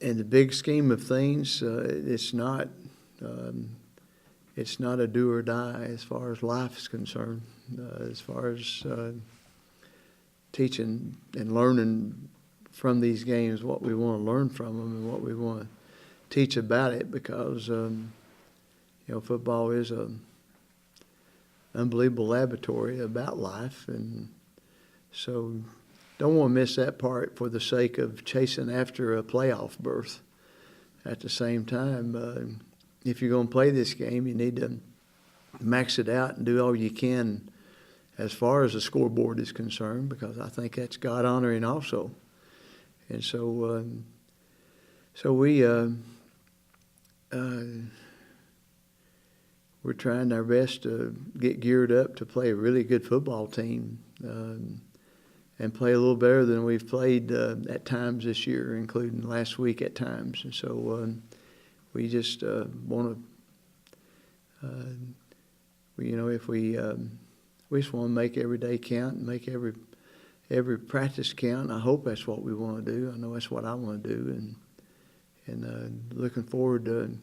in the big scheme of things, it's not a do or die as far as life is concerned. As far as teaching and learning from these games, what we want to learn from them and what we want to teach about it, because football is a unbelievable laboratory about life, and so don't want to miss that part for the sake of chasing after a playoff berth. At the same time, if you're going to play this game, you need to max it out and do all you can as far as the scoreboard is concerned, because I think that's God honoring also. And so we're trying our best to get geared up to play a really good football team, and play a little better than we've played at times this year, including last week at times. And so we just want to, we just want to make every day count and make every practice count. I hope that's what we want to do. I know that's what I want to do, and looking forward to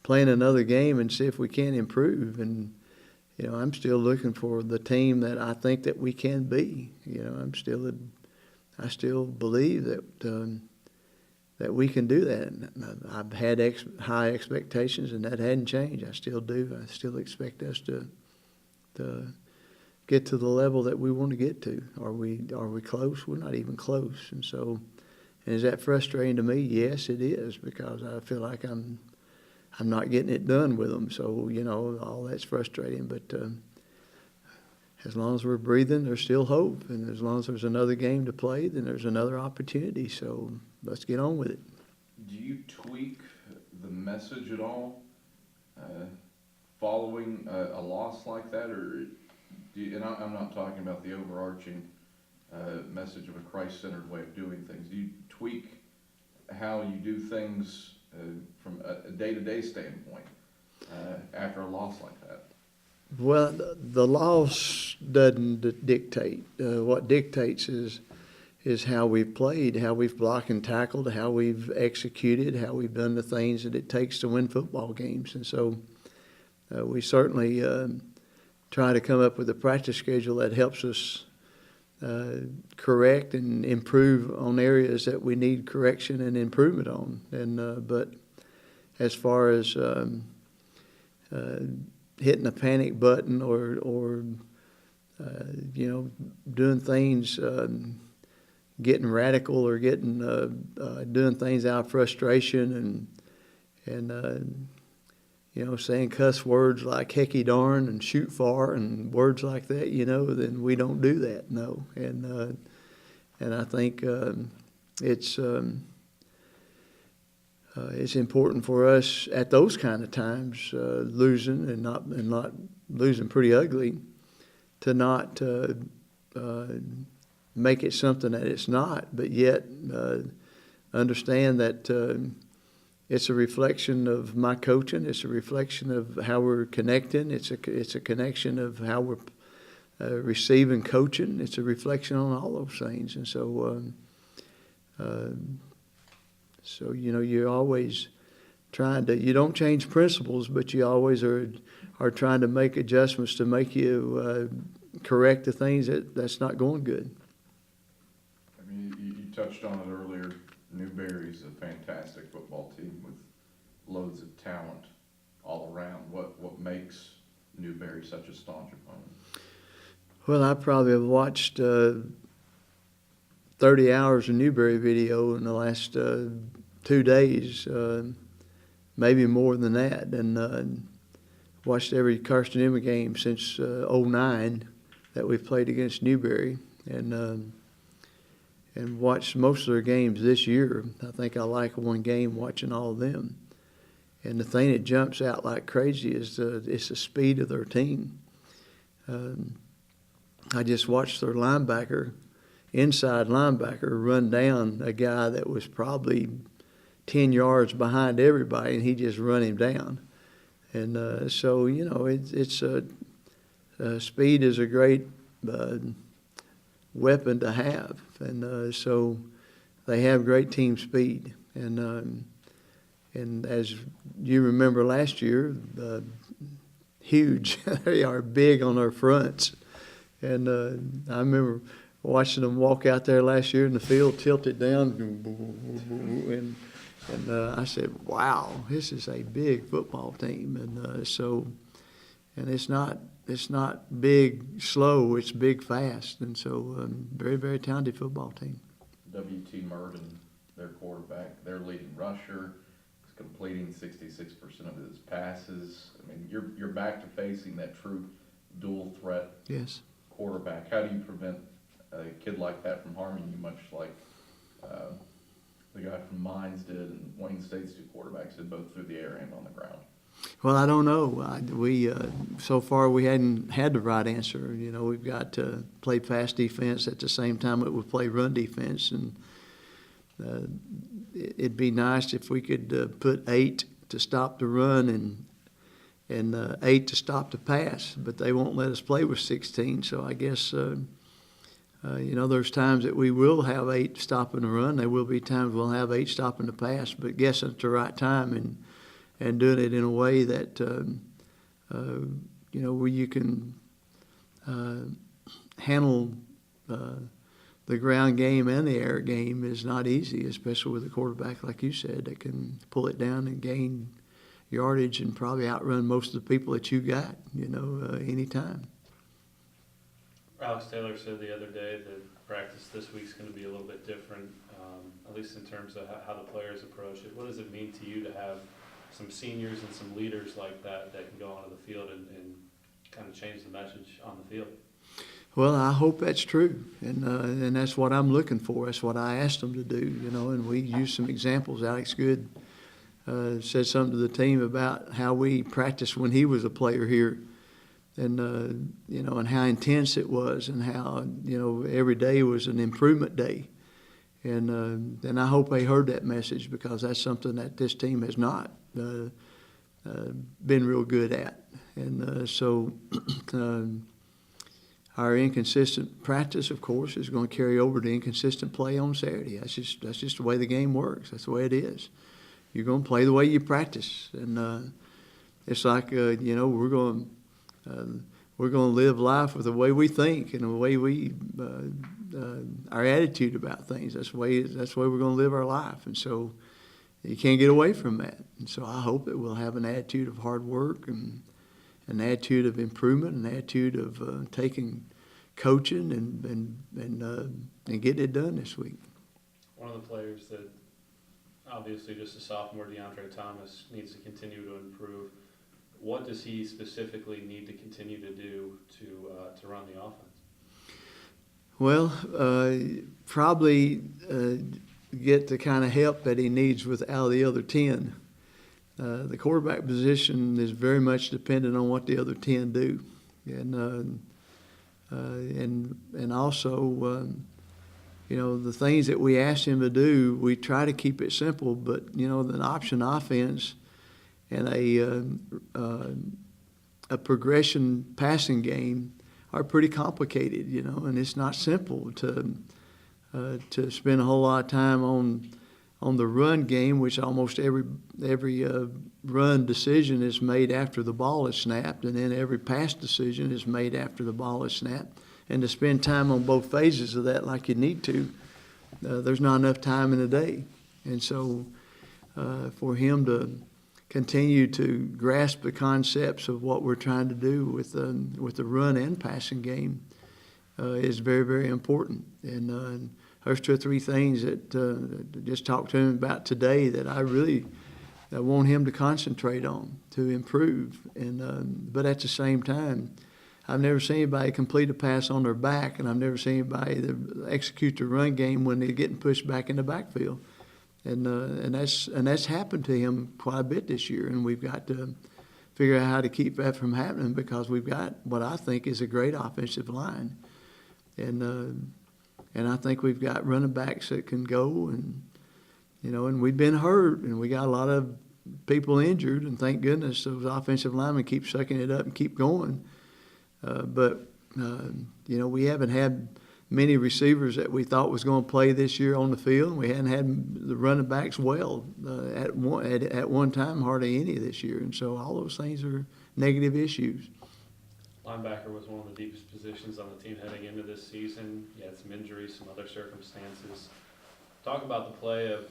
playing another game and see if we can improve. And I'm still looking for the team that I think that we can be. I still believe that we can do that. And I've had high expectations, and that hadn't changed. I still do. I still expect us to get to the level that we want to get to. Are we close? We're not even close. And is that frustrating to me? Yes, it is, because I feel like I'm not getting it done with them. So, all that's frustrating. But as long as we're breathing, there's still hope. And as long as there's another game to play, then there's another opportunity. So let's get on with it. Do you tweak the message at all following a loss like that? Or and I'm not talking about the overarching message of a Christ-centered way of doing things. Do you tweak how you do things from a day-to-day standpoint after a loss like that? Well, the loss doesn't dictate. What dictates is how we've played, how we've blocked and tackled, how we've executed, how we've done the things that it takes to win football games. And so we certainly try to come up with a practice schedule that helps us correct and improve on areas that we need correction and improvement on. And but as far as hitting a panic button or doing things, getting radical or getting doing things out of frustration and saying cuss words like hecky darn and shoot far and words like that, then we don't do that, no. And I think it's important for us at those kind of times, losing and not losing pretty ugly, to not make it something that it's not, but yet understand that it's a reflection of my coaching. It's a reflection of how we're connecting. It's a connection of how we're receiving coaching. It's a reflection on all those things. And so you're always trying to. You don't change principles, but you always are trying to make adjustments to make you correct the things that's not going good. I mean, you touched on it earlier. Newberry's a fantastic football team with loads of talent all around. What makes Newberry such a staunch opponent? Well, I probably have watched 30 hours of Newberry video in the last 2 days, maybe more than that, and watched every Carson-Newman game since '09 that we've played against Newberry, and watched most of their games this year. I think I like one game watching all of them. And the thing that jumps out like crazy is it's the speed of their team. I just watched their inside linebacker, run down a guy that was probably 10 yards behind everybody, and he just run him down. And so, speed is a great weapon to have. And so they have great team speed, and as you remember last year, huge. They are big on their fronts, and I remember watching them walk out there last year in the field, tilted down, and I said, "Wow, this is a big football team." And it's not big slow, it's big fast, and so very, very talented football team. W.T. Murden, their quarterback, their leading rusher, is completing 66% of his passes. I mean, you're back to facing that true dual threat Yes. quarterback. How do you prevent a kid like that from harming you, much like the guy from Mines did and Wayne State's two quarterbacks did, both through the air and on the ground? Well, I don't know. So far we hadn't had the right answer. You know, we've got to play pass defense at the same time that we play run defense, and it'd be nice if we could put 8 to stop the run and 8 to stop the pass, but they won't let us play with 16. So I guess there's times that we will have 8 stopping the run. There will be times we'll have 8 stopping the pass, but guessing at the right time and doing it in a way that, where you can handle the ground game and the air game is not easy, especially with a quarterback, like you said, that can pull it down and gain yardage and probably outrun most of the people that you got, anytime. Alex Taylor said the other day that practice this week's going to be a little bit different, at least in terms of how the players approach it. What does it mean to you to have some seniors and some leaders like that can go onto the field and kind of change the message on the field? Well, I hope that's true, and that's what I'm looking for. That's what I asked them to do, and we used some examples. Alex Good said something to the team about how we practiced when he was a player here, and and how intense it was, and how every day was an improvement day, and I hope they heard that message, because that's something that this team has not been real good at, and so our inconsistent practice, of course, is going to carry over to inconsistent play on Saturday. That's just the way the game works. That's the way it is. You're going to play the way you practice, and it's like we're going to live life with the way we think and the way we our attitude about things. That's the way we're going to live our life, and so you can't get away from that. And so I hope that we'll have an attitude of hard work and an attitude of improvement, an attitude of taking coaching and getting it done this week. One of the players that obviously just a sophomore, DeAndre Thomas, needs to continue to improve. What does he specifically need to continue to do to run the offense? Well, probably get the kind of help that he needs with out of the other 10. The quarterback position is very much dependent on what the other 10 do, and also the things that we ask him to do, we try to keep it simple. But an option offense and a progression passing game are pretty complicated, and it's not simple to spend a whole lot of time on the run game, which almost every run decision is made after the ball is snapped, and then every pass decision is made after the ball is snapped. And to spend time on both phases of that like you need to, there's not enough time in a day. And so for him to continue to grasp the concepts of what we're trying to do with the run and passing game is very, very important. And there's 2 or 3 things that just talked to him about today that I really want him to concentrate on to improve. And but at the same time, I've never seen anybody complete a pass on their back, and I've never seen anybody execute the run game when they're getting pushed back in the backfield. And that's happened to him quite a bit this year, and we've got to figure out how to keep that from happening, because we've got what I think is a great offensive line, and I think we've got running backs that can go, and we've been hurt, and we got a lot of people injured, and thank goodness those offensive linemen keep sucking it up and keep going. But we haven't had many receivers that we thought was going to play this year on the field. We hadn't had the running backs well at one time, hardly any this year. And so all those things are negative issues. Linebacker was one of the deepest positions on the team heading into this season. You had some injuries, some other circumstances. Talk about the play of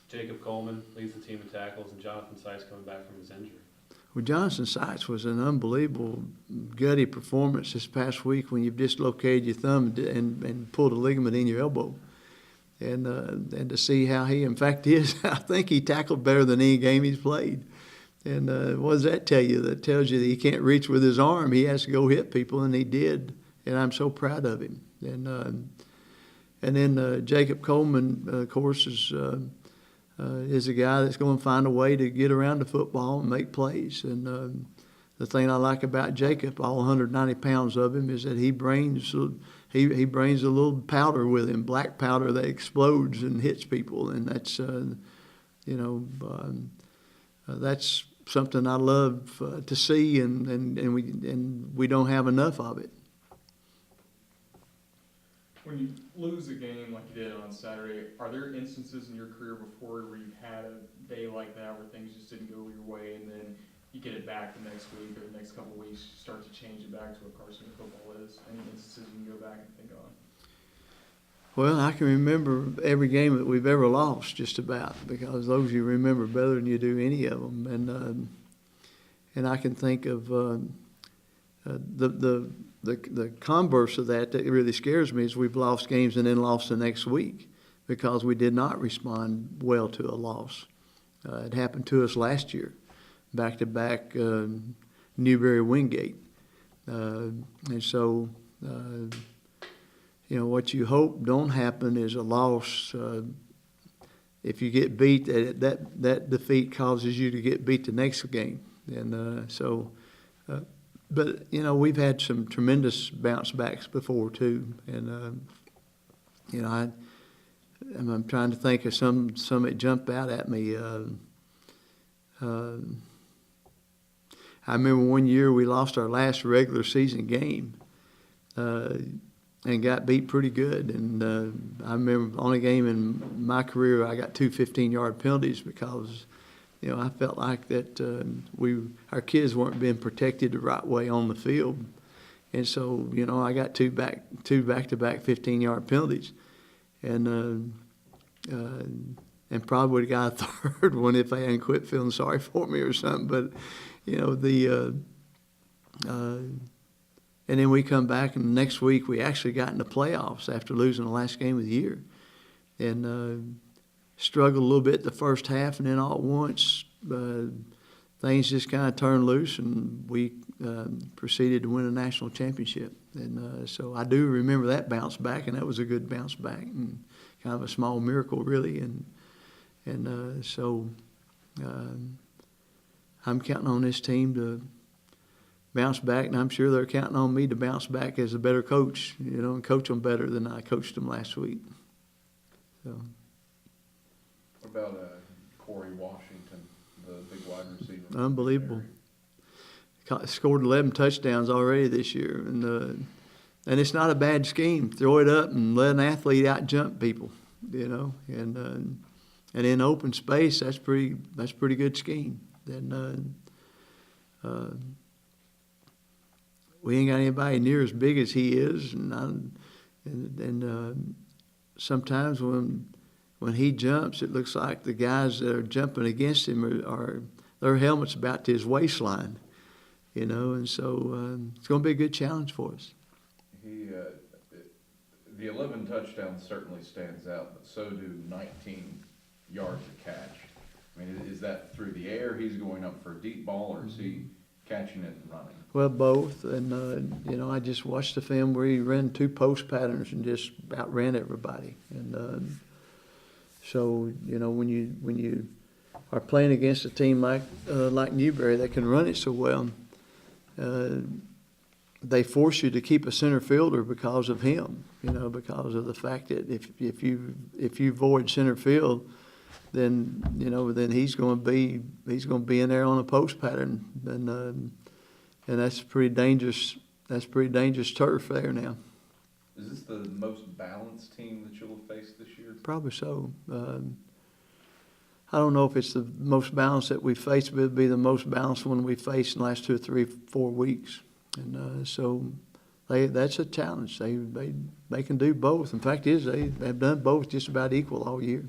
Jacob Coleman, leads the team in tackles, and Jonathan Sykes coming back from his injury. Well, Jonathan Sykes was an unbelievable, gutty performance this past week when you've dislocated your thumb and pulled a ligament in your elbow. And to see how in fact, I think he tackled better than any game he's played. And what does that tell you? That tells you that he can't reach with his arm. He has to go hit people, and he did. And I'm so proud of him. And then Jacob Coleman, of course, is a guy that's going to find a way to get around the football and make plays. And the thing I like about Jacob, all 190 pounds of him, is that he brings a little powder with him, black powder that explodes and hits people. And that's, that's something I love to see, and we don't have enough of it. When you lose a game like you did on Saturday, are there instances in your career before where you've had a day like that where things just didn't go your way, and then you get it back the next week or the next couple of weeks, you start to change it back to what Carson football is? Any instances you can go back and think on? Well, I can remember every game that we've ever lost, just about, because those you remember better than you do any of them. And I can think of the converse of that really scares me is we've lost games and then lost the next week because we did not respond well to a loss. It happened to us last year, back-to-back Newberry Wingate. And so, what you hope don't happen is a loss. If you get beat, that defeat causes you to get beat the next game. And but we've had some tremendous bounce backs before too. And I'm trying to think of some that jump out at me. I remember one year we lost our last regular season game. And got beat pretty good. And I remember the only game in my career I got 2 15-yard penalties because, I felt like that our kids weren't being protected the right way on the field. And so, I got two back-to-back 15-yard penalties. And probably would have got a third one if they hadn't quit feeling sorry for me or something. But, and then we come back, and next week we actually got in the playoffs after losing the last game of the year. And struggled a little bit the first half, and then all at once things just kind of turned loose, and we proceeded to win a national championship. And so I do remember that bounce back, and that was a good bounce back, and kind of a small miracle, really. And so I'm counting on this team to bounce back, and I'm sure they're counting on me to bounce back as a better coach, and coach them better than I coached them last week. So. What about Corey Washington, the big wide receiver? Unbelievable. Scored 11 touchdowns already this year, and it's not a bad scheme. Throw it up and let an athlete out jump people, and in open space, that's pretty good scheme. Then. We ain't got anybody near as big as he is, and sometimes when he jumps, it looks like the guys that are jumping against him are their helmet's about to his waistline, and so it's going to be a good challenge for us. The 11 touchdowns certainly stands out, but so do 19 yards of catch. I mean, is that through the air? He's going up for a deep ball, or is he catching it and running? Well, both. And, I just watched the film where he ran 2 post patterns and just outran everybody. And so, when you are playing against a team like Newberry that can run it so well, they force you to keep a center fielder because of him, because of the fact that if you void center field, then he's going to be in there on a post pattern, and that's pretty dangerous. That's pretty dangerous turf there now. Is this the most balanced team that you'll have faced this year? Probably so. I don't know if it's the most balanced that we faced, but it'd be the most balanced one we faced in the last 2 or 3, 4 weeks. And so that's a challenge. They can do both. In fact, they've done both just about equal all year.